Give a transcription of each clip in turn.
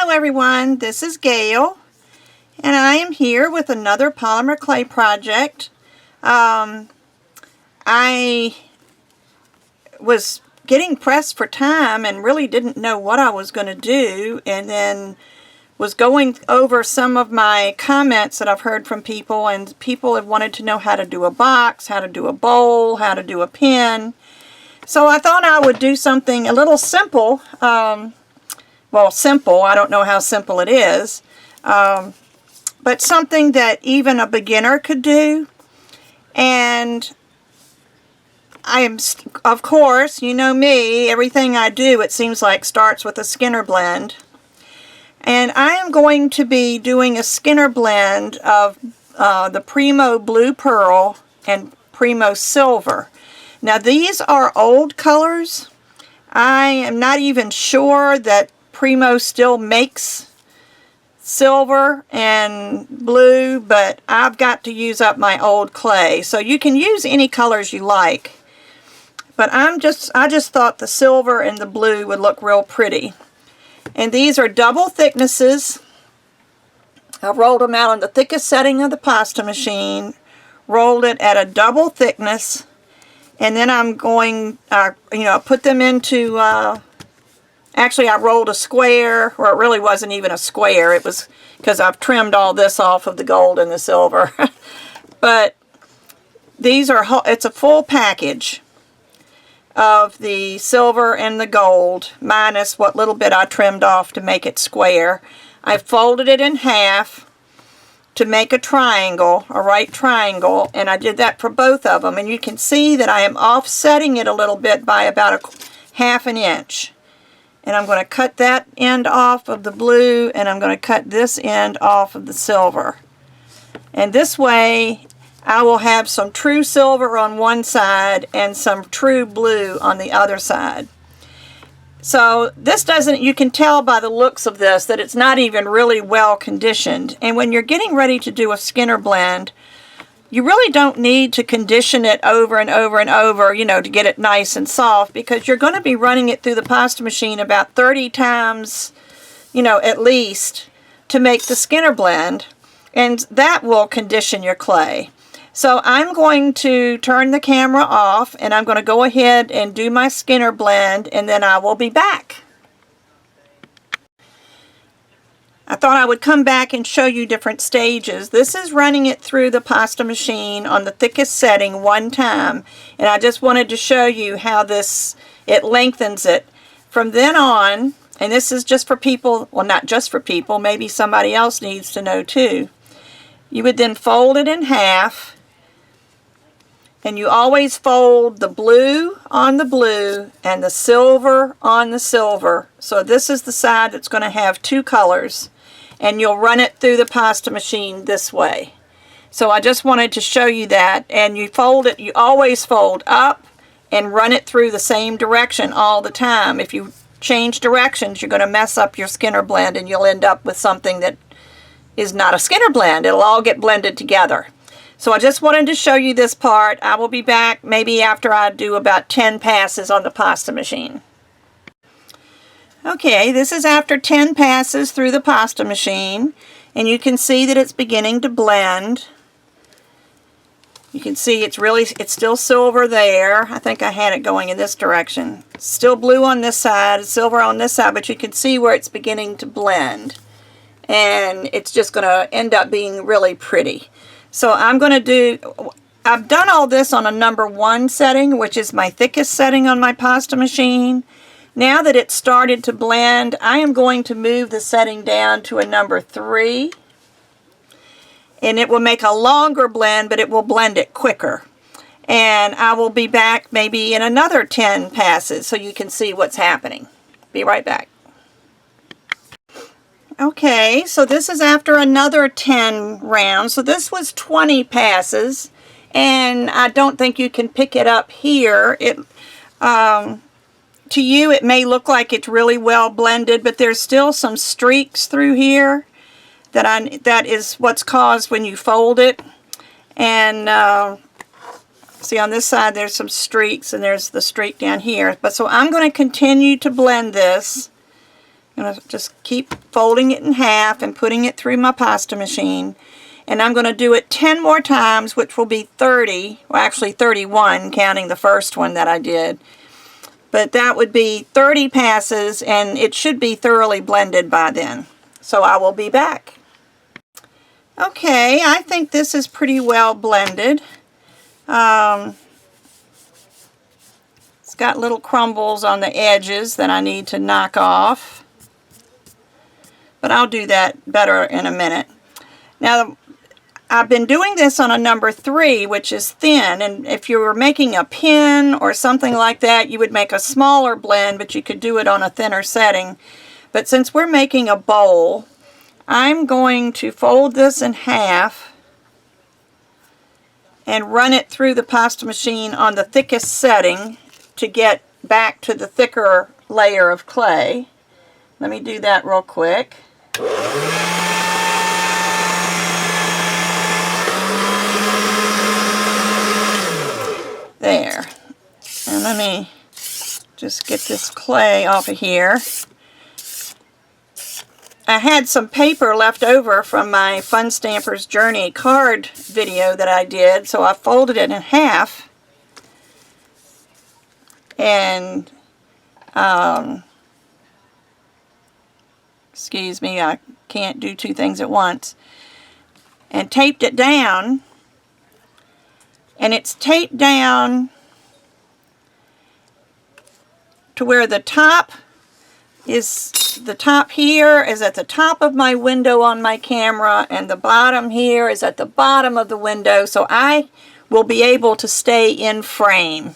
Hello everyone, this is Gail, and I am here with another polymer clay project. I was getting pressed for time and really didn't know what I was going to do, and then was going over some of my comments that I've heard from people, and people have wanted to know how to do a box, how to do a bowl, how to do a pen. So I thought I would do something a little simple. Well, simple, I don't know how simple it is, but something that even a beginner could do. And I am, of course, you know me, everything I do, it seems like, starts with a Skinner blend. And I am going to be doing a Skinner blend of the Primo Blue Pearl and Primo Silver. Now, these are old colors. I am not even sure that Primo still makes silver and blue, but I've got to use up my old clay. So you can use any colors you like, but I just thought the silver and the blue would look real pretty. And these are double thicknesses. I rolled them out on the thickest setting of the pasta machine, rolled it at a double thickness, and then I'm going, put them into, actually I rolled a square, or it really wasn't even a square, it was because I've trimmed all this off of the gold and the silver. But these are, it's a full package of the silver and the gold, minus what little bit I trimmed off to make it square. I folded it in half to make a triangle, a right triangle, and I did that for both of them. And you can see that I am offsetting it a little bit by about ½ an inch. And I'm going to cut that end off of the blue, and I'm going to cut this end off of the silver. And this way I will have some true silver on one side and some true blue on the other side. So this doesn't, you can tell by the looks of this that it's not even really well conditioned. And when you're getting ready to do a Skinner blend, you really don't need to condition it over and over and over, to get it nice and soft, because you're going to be running it through the pasta machine about 30 times, at least, to make the Skinner blend, and that will condition your clay. So I'm going to turn the camera off, and I'm going to go ahead and do my Skinner blend, and then I will be back. I thought I would come back and show you different stages. This is running it through the pasta machine on the thickest setting one time, and I just wanted to show you how it lengthens it. From then on, and this is just for people, well, not just for people, maybe somebody else needs to know too. You would then fold it in half, and you always fold the blue on the blue and the silver on the silver. So this is the side that's going to have two colors, and you'll run it through the pasta machine this way. So I just wanted to show you that. And you fold it, you always fold up and run it through the same direction all the time. If you change directions, you're going to mess up your Skinner blend, and you'll end up with something that is not a Skinner blend. It'll all get blended together. So I just wanted to show you this part. I will be back maybe after I do about 10 passes on the pasta machine. Okay, this is after 10 passes through the pasta machine, and you can see that it's beginning to blend. You can see it's still silver there. I think I had it going in this direction. Still blue on this side, silver on this side, but you can see where it's beginning to blend. And it's just going to end up being really pretty. So I've done all this on a number 1 setting, which is my thickest setting on my pasta machine. Now that it's started to blend, I am going to move the setting down to a number 3. And it will make a longer blend, but it will blend it quicker. And I will be back maybe in another 10 passes so you can see what's happening. Be right back. Okay, so this is after another 10 rounds. So this was 20 passes, and I don't think you can pick it up here. To you, it may look like it's really well blended, but there's still some streaks through here that is what's caused when you fold it. And see, on this side there's some streaks, and there's the streak down here. But so I'm going to continue to blend this I'm going to just keep folding it in half and putting it through my pasta machine. And I'm going to do it 10 more times, which will be 30, well actually 31, counting the first one that I did. But that would be 30 passes, and it should be thoroughly blended by then. So I will be back. Okay, I think this is pretty well blended. It's got little crumbles on the edges that I need to knock off. But I'll do that better in a minute. Now, I've been doing this on a number 3, which is thin, and if you were making a pen or something like that, you would make a smaller blend, but you could do it on a thinner setting. But since we're making a bowl, I'm going to fold this in half and run it through the pasta machine on the thickest setting to get back to the thicker layer of clay. Let me do that real quick. There. And let me just get this clay off of here. I had some paper left over from my Fun Stamper's Journey card video that I did, so I folded it in half. And, excuse me, I can't do two things at once. And taped it down. And it's taped down to where the top here is at the top of my window on my camera, and the bottom here is at the bottom of the window, so I will be able to stay in frame.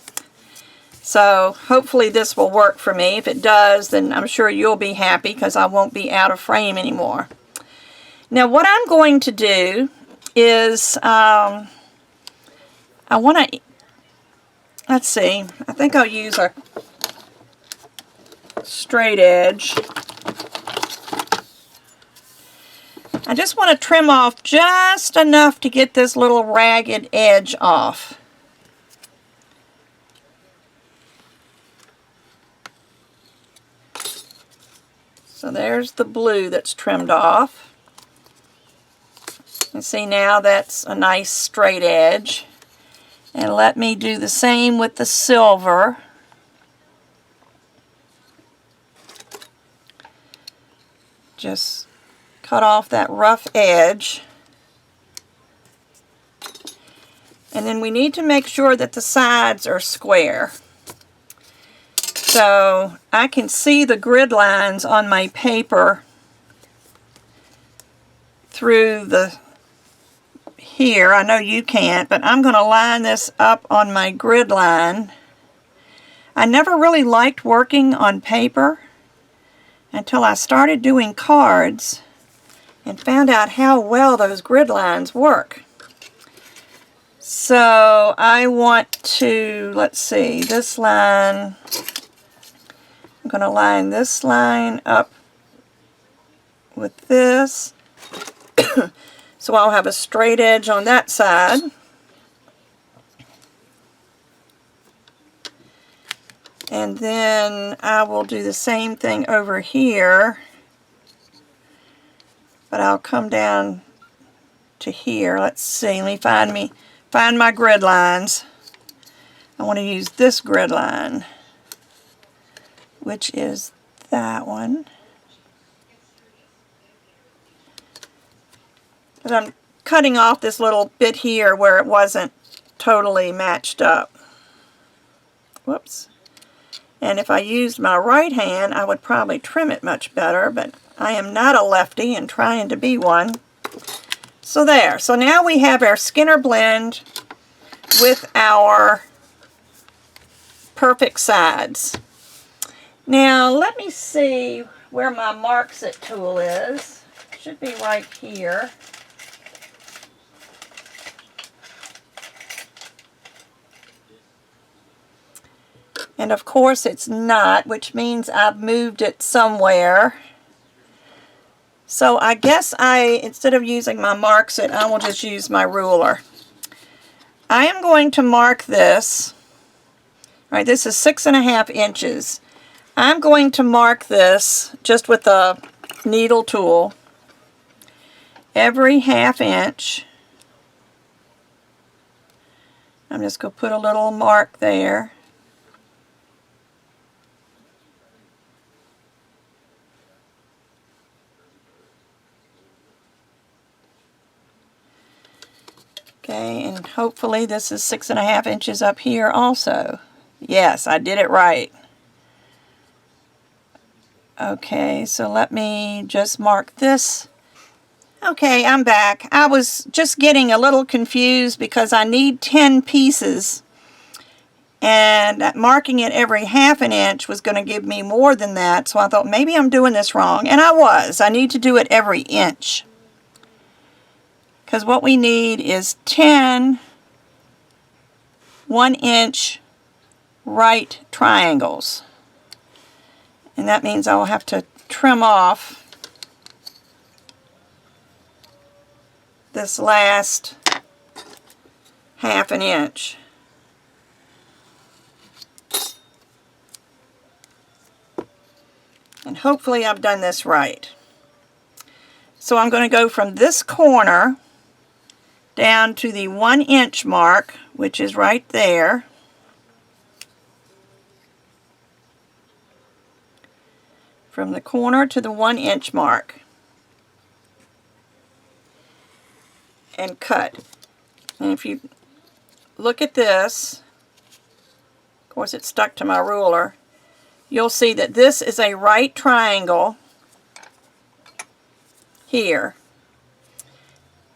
So hopefully this will work for me. If it does, then I'm sure you'll be happy because I won't be out of frame anymore. Now what I'm going to do is I want to, let's see, I think I'll use a straight edge. I just want to trim off just enough to get this little ragged edge off. So there's the blue that's trimmed off. You see now that's a nice straight edge. And let me do the same with the silver. Just cut off that rough edge. And then we need to make sure that the sides are square. So I can see the grid lines on my paper through the here. I know you can't, but I'm going to line this up on my grid line. I never really liked working on paper until I started doing cards and found out how well those grid lines work. So I want to, let's see, this line, I'm going to line this line up with this. So I'll have a straight edge on that side. And then I will do the same thing over here. But I'll come down to here. Let's see. Let me find my grid lines. I want to use this grid line, which is that one. But I'm cutting off this little bit here where it wasn't totally matched up. Whoops. And if I used my right hand, I would probably trim it much better, but I am not a lefty and trying to be one. So there. So now we have our Skinner blend with our perfect sides. Now let me see where my Marks It tool is. It should be right here. And of course it's not, which means I've moved it somewhere. So I guess instead of using my Marks It, I will just use my ruler. I am going to mark this. All right, this is 6.5 inches. I'm going to mark this just with a needle tool every 1/2 inch. I'm just going to put a little mark there. Okay, and hopefully this is 6.5 inches up here also. Yes, I did it right. Okay, so let me just mark this. Okay, I'm back. I was just getting a little confused because I need 10 pieces, and marking it every 1/2 inch was going to give me more than that, so I thought maybe I'm doing this wrong, and I was. I need to do it every inch, because what we need is 10 1-inch right triangles, and that means I'll have to trim off this last 1/2 inch. And hopefully I've done this right. So I'm going to go from this corner down to the 1-inch mark, which is right there. From the corner to the 1-inch mark. And cut. And if you look at this, of course it's stuck to my ruler, you'll see that this is a right triangle here.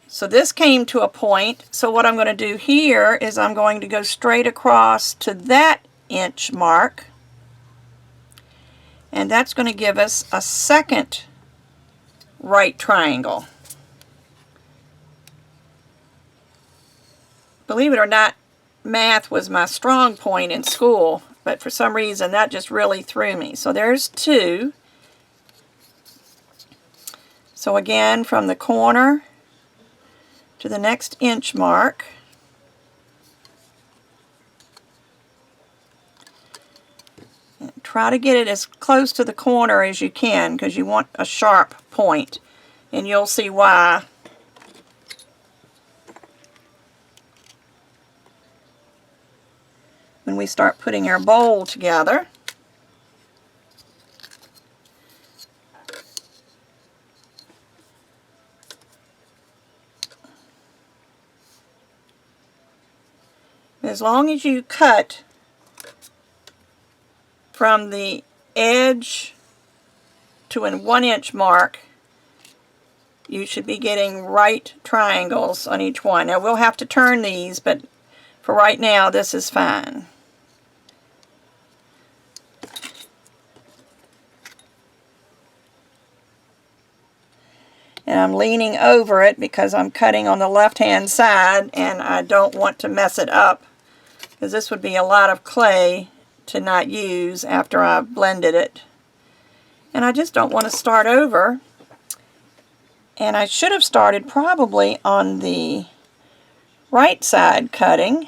So this came to a point, so what I'm going to do here is I'm going to go straight across to that inch mark, and that's going to give us a second right triangle. Believe it or not, math was my strong point in school, but for some reason that just really threw me. So there's 2. So again, from the corner to the next inch mark, and try to get it as close to the corner as you can, because you want a sharp point, and you'll see why. When we start putting our bowl together. As long as you cut from the edge to a 1-inch mark, you should be getting right triangles on each one. Now we'll have to turn these, but for right now this is fine. And I'm leaning over it because I'm cutting on the left-hand side and I don't want to mess it up, because this would be a lot of clay to not use after I've blended it. And I just don't want to start over. And I should have started probably on the right side cutting,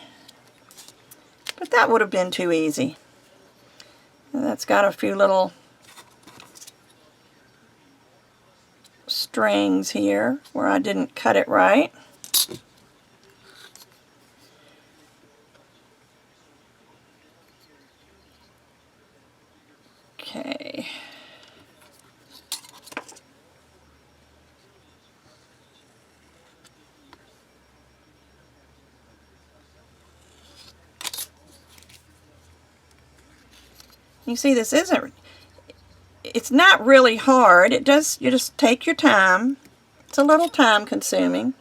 but that would have been too easy. And that's got a few little strings here where I didn't cut it right. Okay. You see, this isn't, it's not really hard. You just take your time. It's a little time consuming.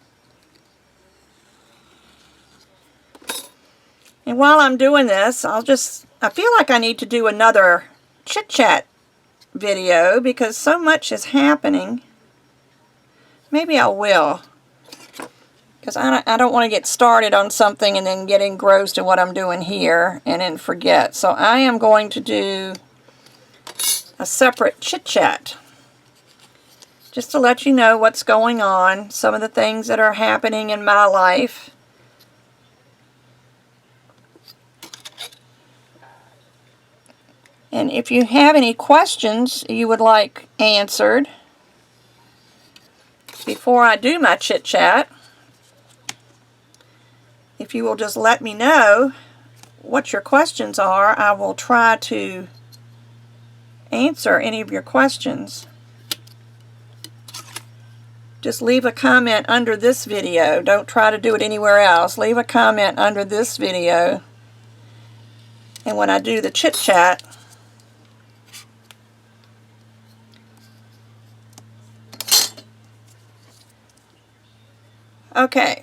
And while I'm doing this, I feel like I need to do another chit-chat video because so much is happening. Maybe I will, because I don't want to get started on something and then get engrossed in what I'm doing here and then forget. So I am going to do a separate chit-chat just to let you know what's going on, some of the things that are happening in my life. And if you have any questions you would like answered before I do my chit chat, if you will just let me know what your questions are, I will try to answer any of your questions. Just leave a comment under this video. Don't try to do it anywhere else. Leave a comment under this video. And when I do the chit chat, okay,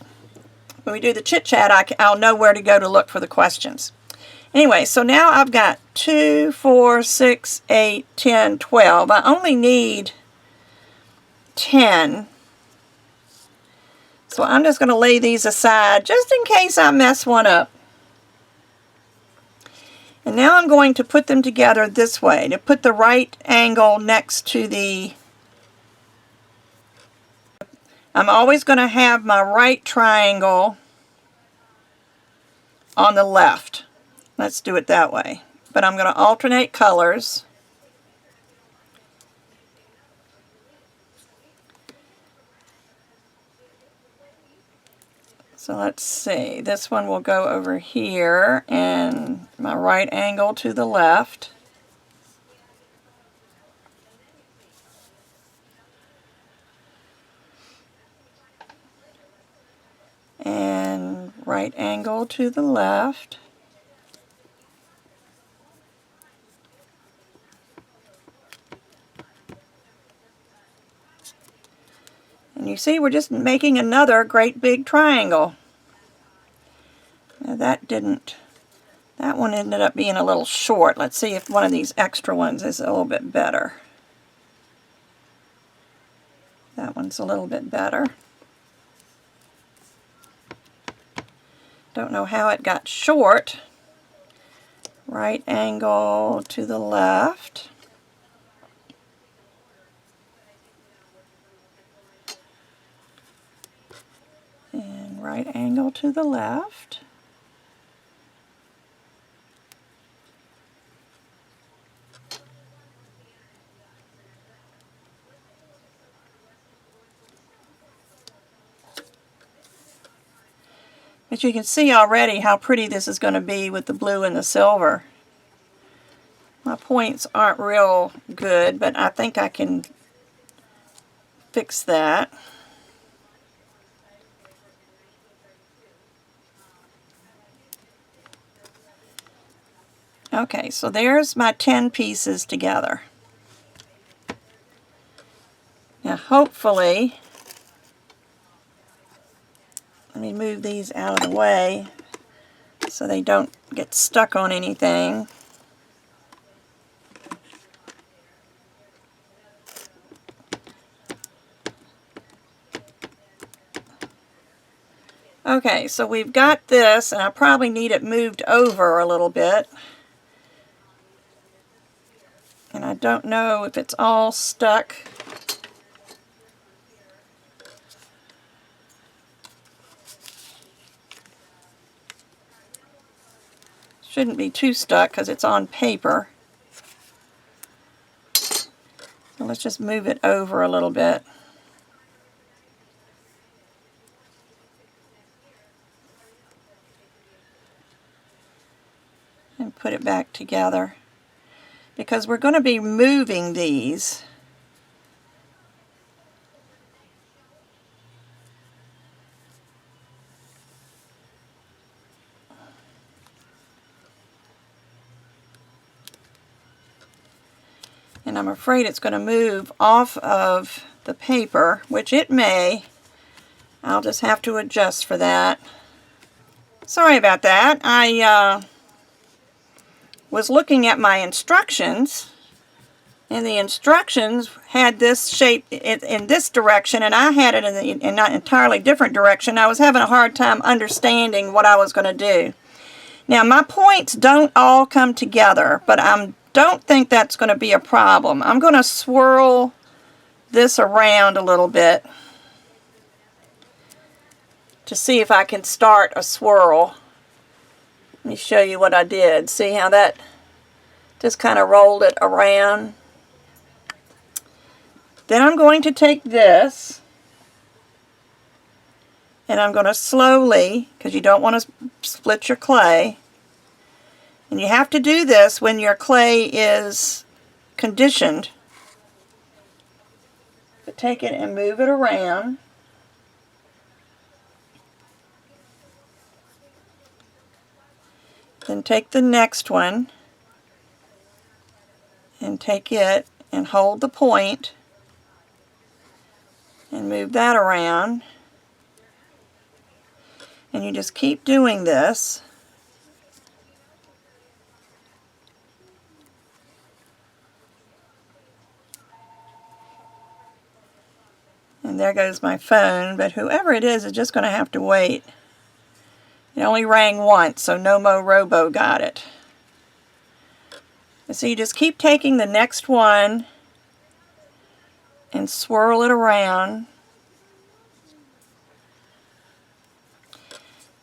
when we do the chit chat, I'll know where to go to look for the questions. Anyway, so now I've got 2, 4, 6, 8, 10, 12. I only need 10. So I'm just going to lay these aside just in case I mess one up. And now I'm going to put them together this way, to put the right angle next to the... I'm always going to have my right triangle on the left. Let's do it that way. But I'm going to alternate colors. So let's see, this one will go over here and my right angle to the left. And right angle to the left. And you see, we're just making another great big triangle. Now that one ended up being a little short. Let's see if one of these extra ones is a little bit better. That one's a little bit better. Don't know how it got short. Right angle to the left. And right angle to the left. But you can see already how pretty this is going to be with the blue and the silver. My points aren't real good, but I think I can fix that. Okay, so there's my 10 pieces together. Now hopefully, let me move these out of the way so they don't get stuck on anything. Okay, so we've got this, and I probably need it moved over a little bit. And I don't know if it's all stuck. Shouldn't be too stuck because it's on paper. So let's just move it over a little bit. And put it back together. Because we're going to be moving these. And I'm afraid it's going to move off of the paper, which it may. I'll just have to adjust for that. Sorry about that. I was looking at my instructions, and the instructions had this shape in this direction, and I had it in an entirely different direction. I was having a hard time understanding what I was going to do. Now my points don't all come together, but I don't think that's going to be a problem. I'm going to swirl this around a little bit to see if I can start a swirl. Let me show you what I did. See how that Just kind of rolled it around. Then I'm going to take this and I'm going to slowly, because you don't want to split your clay, and you have to do this when your clay is conditioned, but take it and move it around. Then take the next one and take it and hold the point and move that around. And you just keep doing this. And there goes my phone, but whoever it is just going to have to wait. It only rang once, so no mo robo got it. And so you just keep taking the next one and swirl it around.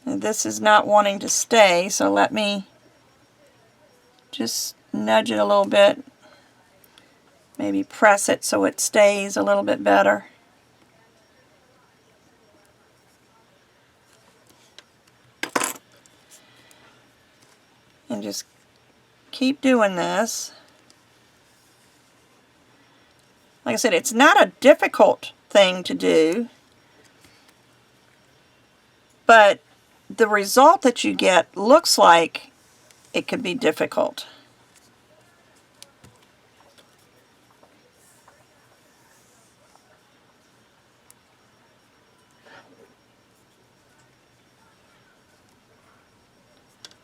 And this is not wanting to stay, so let me just nudge it a little bit. Maybe press it so it stays a little bit better. And just keep doing this. Like I said, it's not a difficult thing to do, but the result that you get looks like it could be difficult.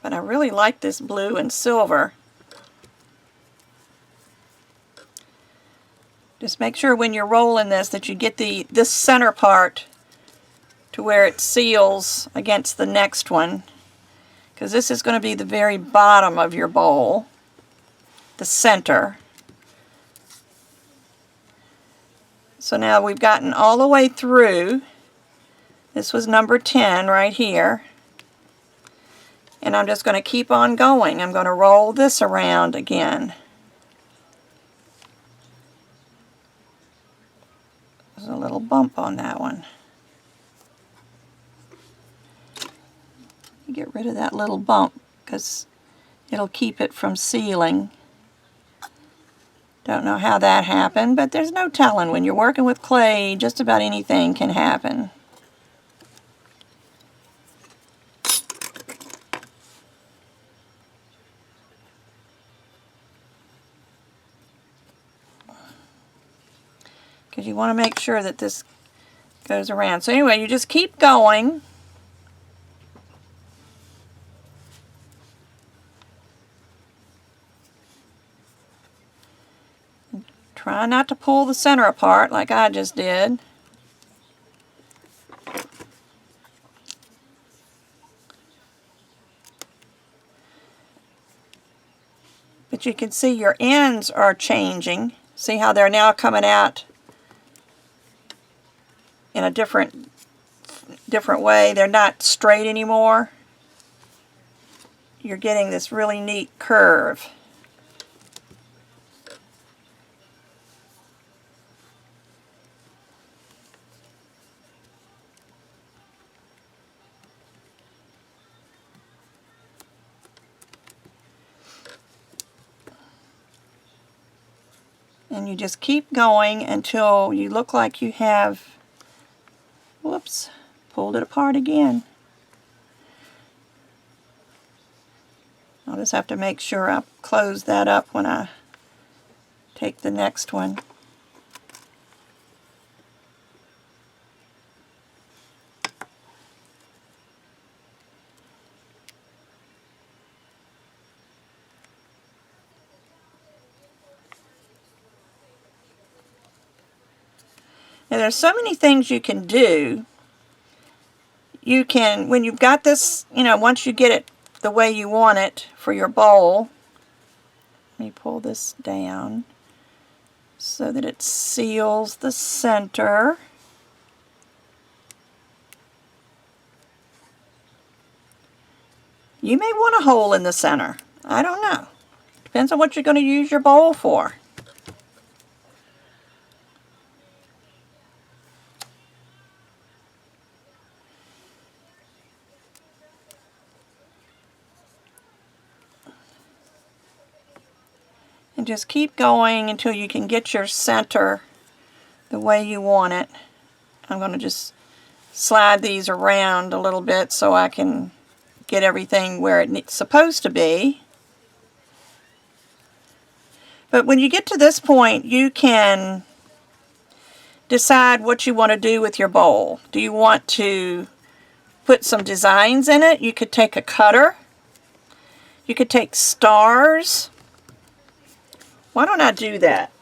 But I really like this blue and silver. Just make sure when you're rolling this that you get this center part to where it seals against the next one, because this is going to be the very bottom of your bowl, the center. So now we've gotten all the way through. This was number 10 right here. And I'm just going to keep on going. I'm going to roll this around again. There's a little bump on that one. Get rid of that little bump because it'll keep it from sealing. Don't know how that happened, but there's no telling. When you're working with clay, just about anything can happen. Because you want to make sure that this goes around. So anyway, you just keep going. Try not to pull the center apart like I just did. But you can see your ends are changing. See how they're now coming out in a different way. They're not straight anymore. You're getting this really neat curve. And you just keep going until you look like you have, whoops, pulled it apart again. I'll just have to make sure I close that up when I take the next one. Now there's so many things you can do. You can, when you've got this, once you get it the way you want it for your bowl, let me pull this down so that it seals the center. You may want a hole in the center. I don't know. Depends on what you're going to use your bowl for. And just keep going until you can get your center the way you want it. I'm going to just slide these around a little bit so I can get everything where it's supposed to be. But when you get to this point, you can decide what you want to do with your bowl. Do you want to put some designs in it? You could take a cutter. You could take stars. Why don't I do that?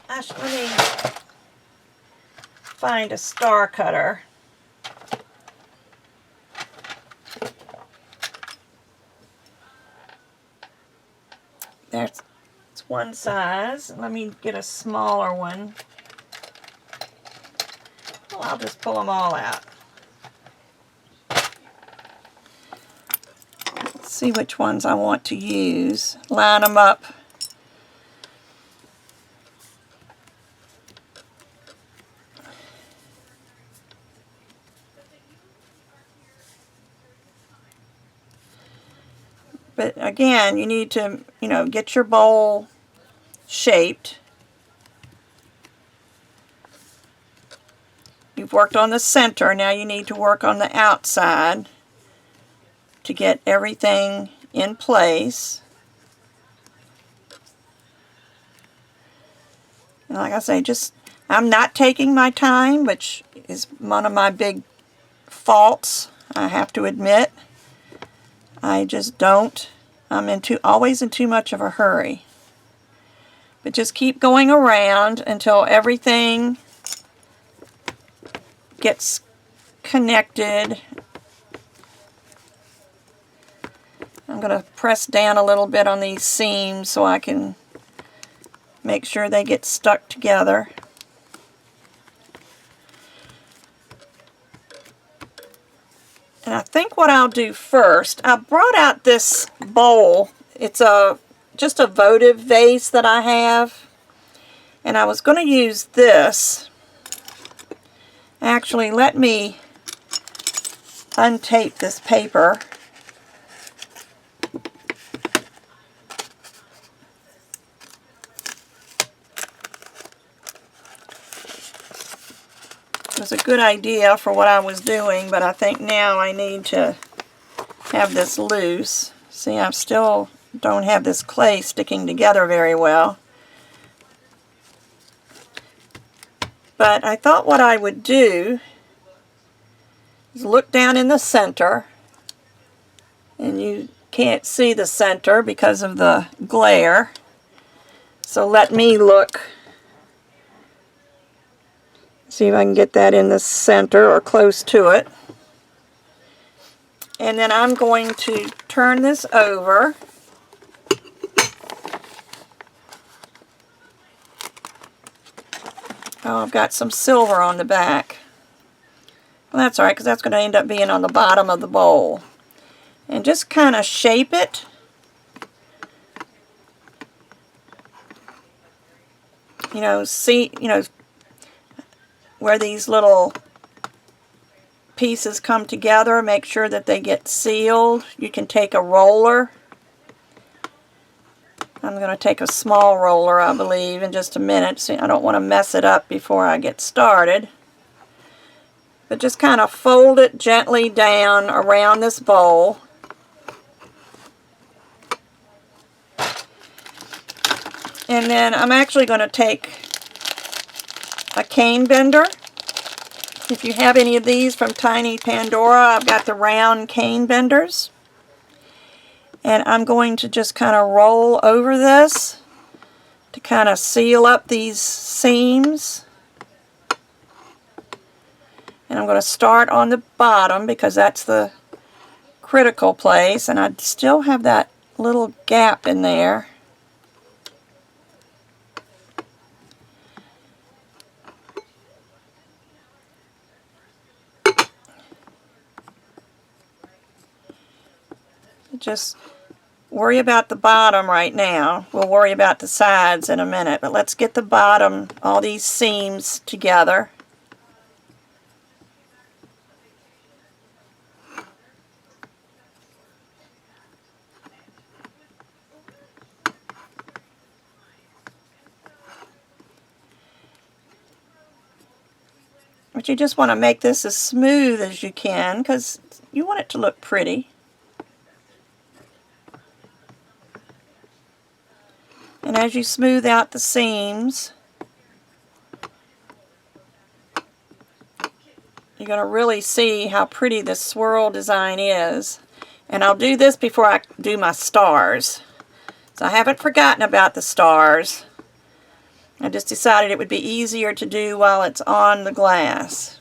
Let me find a star cutter. There's it's one size. Let me get a smaller one. Well, I'll just pull them all out. Let's see which ones I want to use. Line them up. But again, you need to, get your bowl shaped. You've worked on the center, now you need to work on the outside to get everything in place. And like I say, I'm not taking my time, which is one of my big faults, I have to admit. I just don't. I'm always in too much of a hurry. But just keep going around until everything gets connected. I'm going to press down a little bit on these seams so I can make sure they get stuck together. And I think what I'll do first, I brought out this bowl. It's just a votive vase that I have. And I was going to use this. Actually, let me untape this paper. It was a good idea for what I was doing, but I think now I need to have this loose. See, I still don't have this clay sticking together very well. But I thought what I would do is look down in the center, and you can't see the center because of the glare. So let me look. See if I can get that in the center or close to it. And then I'm going to turn this over. Oh, I've got some silver on the back. Well, that's alright, because that's going to end up being on the bottom of the bowl. And just kind of shape it. See, where these little pieces come together, make sure that they get sealed. You can take a roller. I'm going to take a small roller, I believe, in just a minute. See, I don't want to mess it up before I get started. But just kind of fold it gently down around this bowl. And then I'm actually going to take a cane bender. If you have any of these from Tiny Pandora, I've got the round cane benders. And I'm going to just kind of roll over this to kind of seal up these seams. And I'm going to start on the bottom because that's the critical place, and I still have that little gap in there. Just worry about the bottom right now. We'll worry about the sides in a minute, but let's get the bottom, all these seams together. But you just want to make this as smooth as you can because you want it to look pretty. And as you smooth out the seams, you're going to really see how pretty this swirl design is. And I'll do this before I do my stars. So I haven't forgotten about the stars. I just decided it would be easier to do while it's on the glass.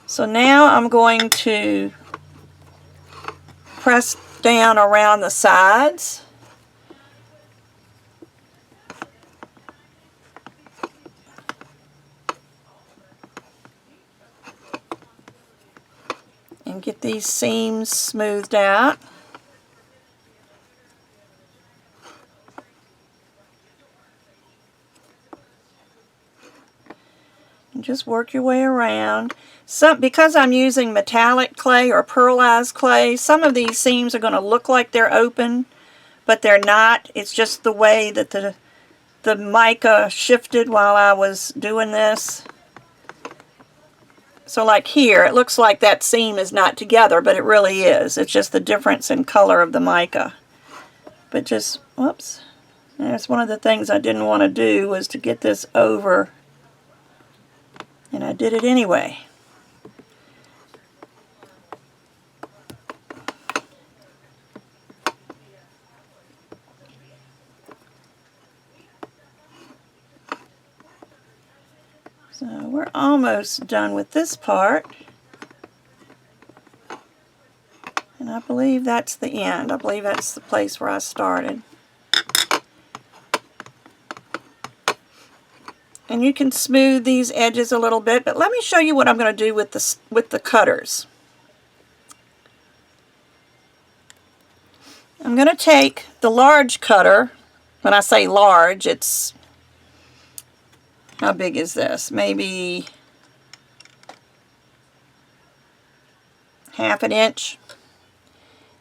So now I'm going to press down around the sides. And get these seams smoothed out. And just work your way around. Because I'm using metallic clay or pearlized clay, some of these seams are going to look like they're open, but they're not. It's just the way that the mica shifted while I was doing this. So like here, it looks like that seam is not together, but it really is. It's just the difference in color of the mica. But just, whoops. That's one of the things I didn't want to do, was to get this over. And I did it anyway. So we're almost done with this part. And I believe that's the end. I believe that's the place where I started. And you can smooth these edges a little bit, but let me show you what I'm going to do with the cutters. I'm going to take the large cutter. When I say large, it's, how big is this? Maybe ½ an inch.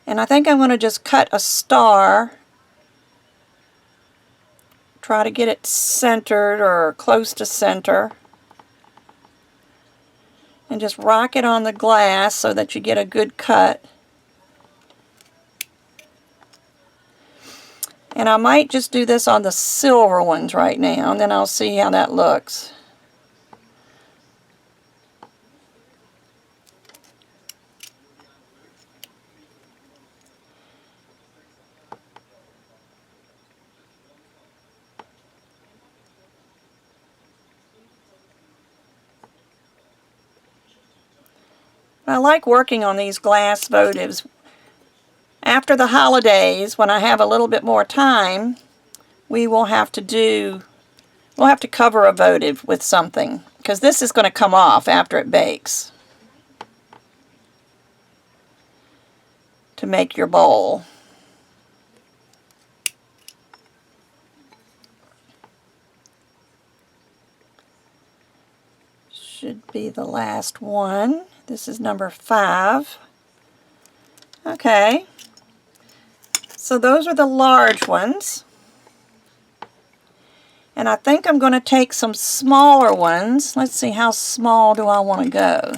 And I think I'm going to just cut a star. Try to get it centered or close to center. And just rock it on the glass so that you get a good cut. And I might just do this on the silver ones right now, and then I'll see how that looks. I like working on these glass votives. After the holidays, when I have a little bit more time, we'll have to cover a votive with something, because this is going to come off after it bakes to make your bowl. Should be the last one. This is number 5. Okay. So those are the large ones. And I think I'm going to take some smaller ones. Let's see, how small do I want to go?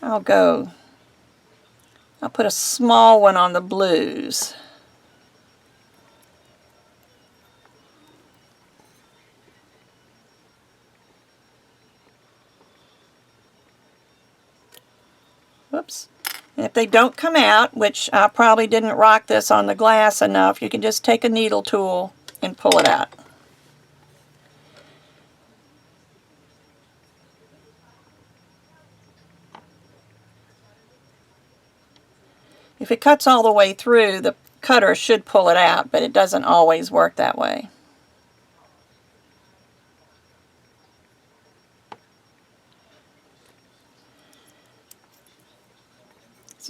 I'll put a small one on the blues. Whoops. And if they don't come out, which I probably didn't rock this on the glass enough, you can just take a needle tool and pull it out. If it cuts all the way through, the cutter should pull it out, but it doesn't always work that way.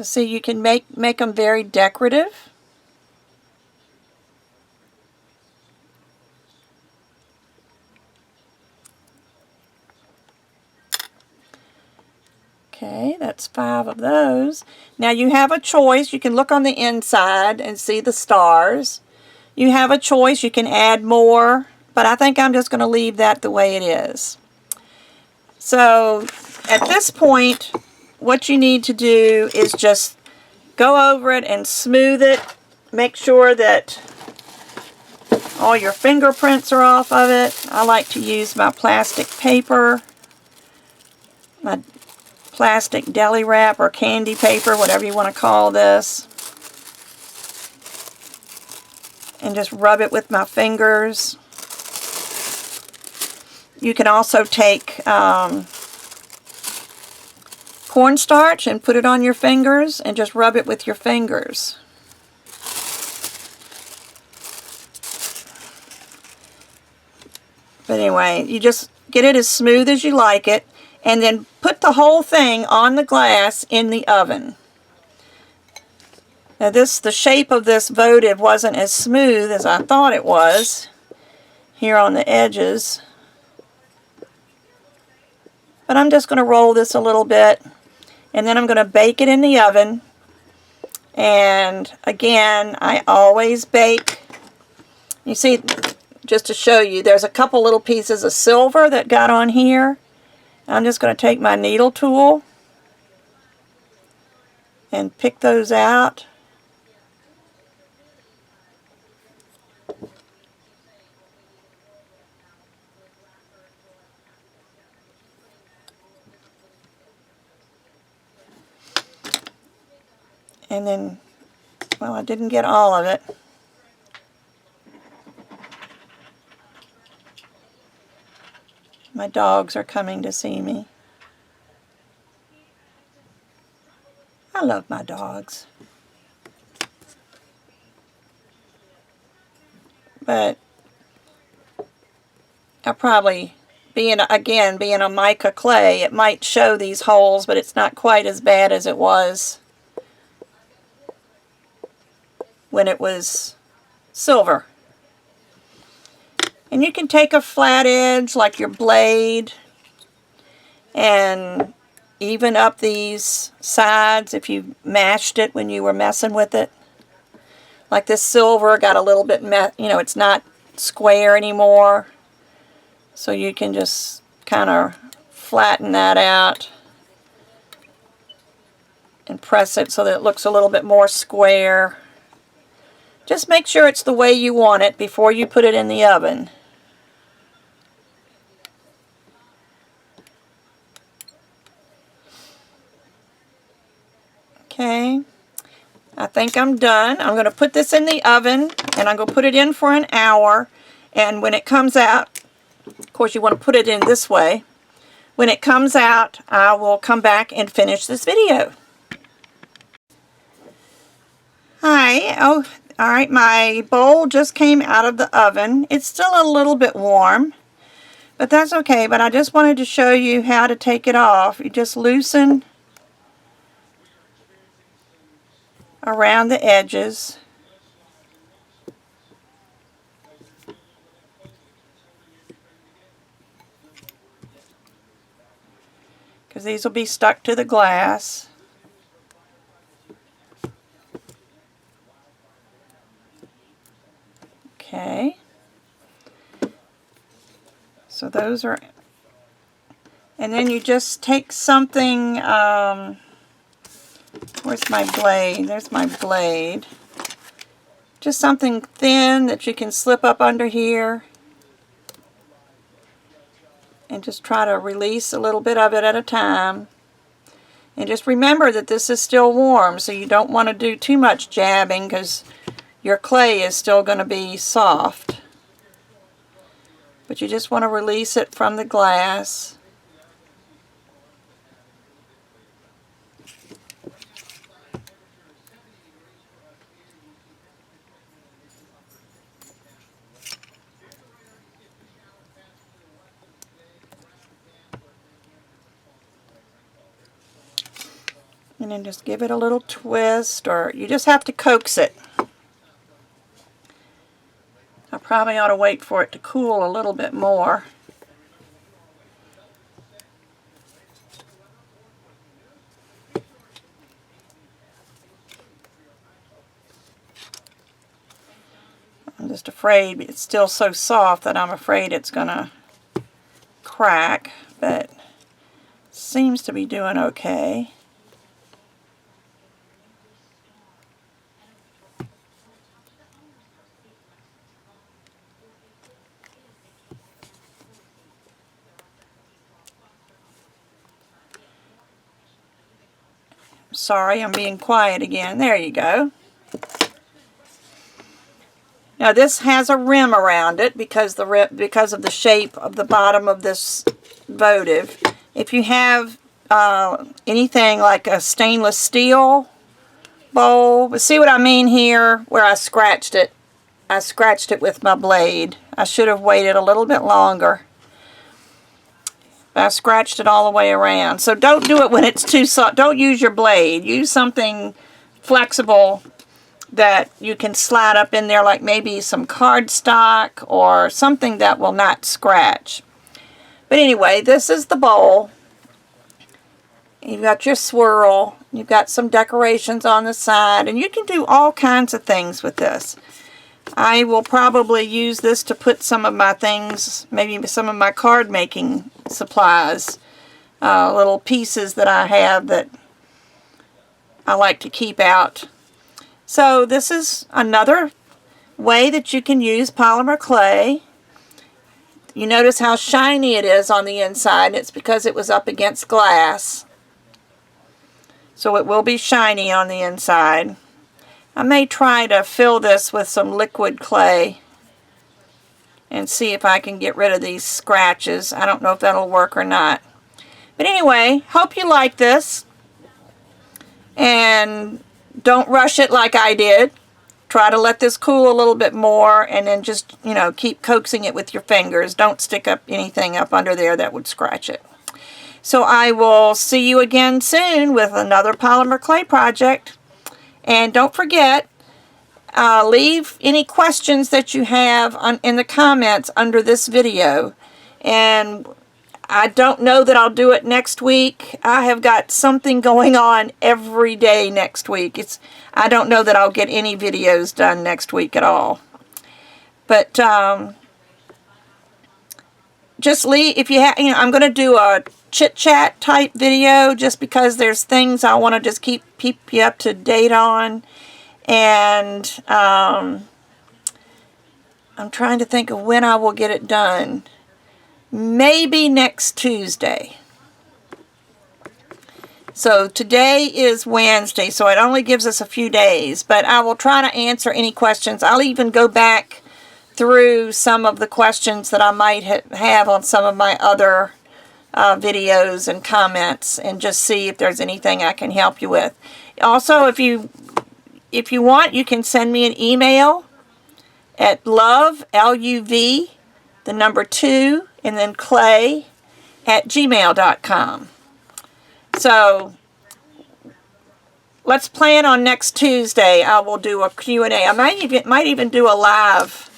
So see, you can make them very decorative. Okay, that's 5 of those. Now you have a choice. You can look on the inside and see the stars. You have a choice. You can add more, but I think I'm just going to leave that the way it is. So at this point, what you need to do is just go over it and smooth it. Make sure that all your fingerprints are off of it. I like to use my plastic paper, my plastic deli wrap or candy paper, whatever you want to call this, and just rub it with my fingers. You can also take cornstarch and put it on your fingers and just rub it with your fingers. But anyway, you just get it as smooth as you like it, and then put the whole thing on the glass in the oven. Now the shape of this votive wasn't as smooth as I thought it was here on the edges. But I'm just going to roll this a little bit, and then I'm going to bake it in the oven. And again, I always bake. You see, just to show you, there's a couple little pieces of silver that got on here. I'm just going to take my needle tool and pick those out. And then, well, I didn't get all of it. My dogs are coming to see me. I love my dogs. But I probably, being a mica clay, it might show these holes, but it's not quite as bad as it was when it was silver. And you can take a flat edge like your blade and even up these sides if you mashed it when you were messing with it. Like this silver got a little bit, it's not square anymore. So you can just kind of flatten that out and press it so that it looks a little bit more square. Just make sure it's the way you want it before you put it in the oven. Okay, I think I'm done. I'm going to put this in the oven, and I'm going to put it in for an hour. And when it comes out, of course you want to put it in this way. When it comes out, I will come back and finish this video. Hi, oh, all right, my bowl just came out of the oven. It's still a little bit warm, but that's okay. But I just wanted to show you how to take it off. You just loosen around the edges. Because these will be stuck to the glass. Okay. So those are, and then you just take something, where's my blade? There's my blade. Just something thin that you can slip up under here and just try to release a little bit of it at a time. And just remember that this is still warm, so you don't want to do too much jabbing because your clay is still going to be soft. But you just want to release it from the glass. And then just give it a little twist, or you just have to coax it. I probably ought to wait for it to cool a little bit more. I'm just afraid it's still so soft that I'm afraid it's gonna crack, but seems to be doing okay. Sorry, I'm being quiet again. There you go. Now this has a rim around it because of the shape of the bottom of this votive. If you have anything like a stainless steel bowl, but see what I mean here where I scratched it? I scratched it with my blade. I should have waited a little bit longer. I scratched it all the way around. So don't do it when it's too soft. Don't use your blade. Use something flexible that you can slide up in there, like maybe some cardstock or something that will not scratch. But anyway, this is the bowl. You've got your swirl. You've got some decorations on the side, and you can do all kinds of things with this. I will probably use this to put some of my things, maybe some of my card making supplies, little pieces that I have that I like to keep out. So this is another way that you can use polymer clay. You notice how shiny it is on the inside. It's because it was up against glass. So it will be shiny on the inside. I may try to fill this with some liquid clay and see if I can get rid of these scratches. I don't know if that'll work or not. But anyway, hope you like this. And don't rush it like I did. Try to let this cool a little bit more, and then just, you know, keep coaxing it with your fingers. Don't stick up anything up under there that would scratch it. So I will see you again soon with another polymer clay project. And don't forget, leave any questions that you have in the comments under this video. And I don't know that I'll do it next week. I have got something going on every day next week. I don't know that I'll get any videos done next week at all. But just leave, if you have, you know, I'm going to do a chit-chat type video just because there's things I want to just keep you up to date on. And I'm trying to think of when I will get it done. Maybe next Tuesday. So today is Wednesday, so it only gives us a few days, but I will try to answer any questions. I'll even go back through some of the questions that I might have on some of my other videos and comments, and just see if there's anything I can help you with. Also, if you want, you can send me an email at LUV, the number 2, and then clay @gmail.com. So let's plan on next Tuesday. I will do a Q&A. I might even do a live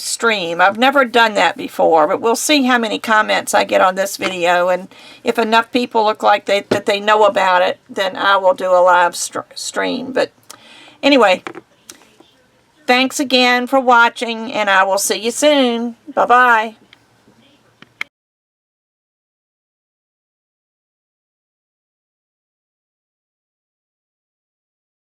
stream. I've never done that before, but we'll see how many comments I get on this video, and if enough people look like that they know about it, then I will do a live stream. But anyway, thanks again for watching, and I will see you soon. Bye-bye.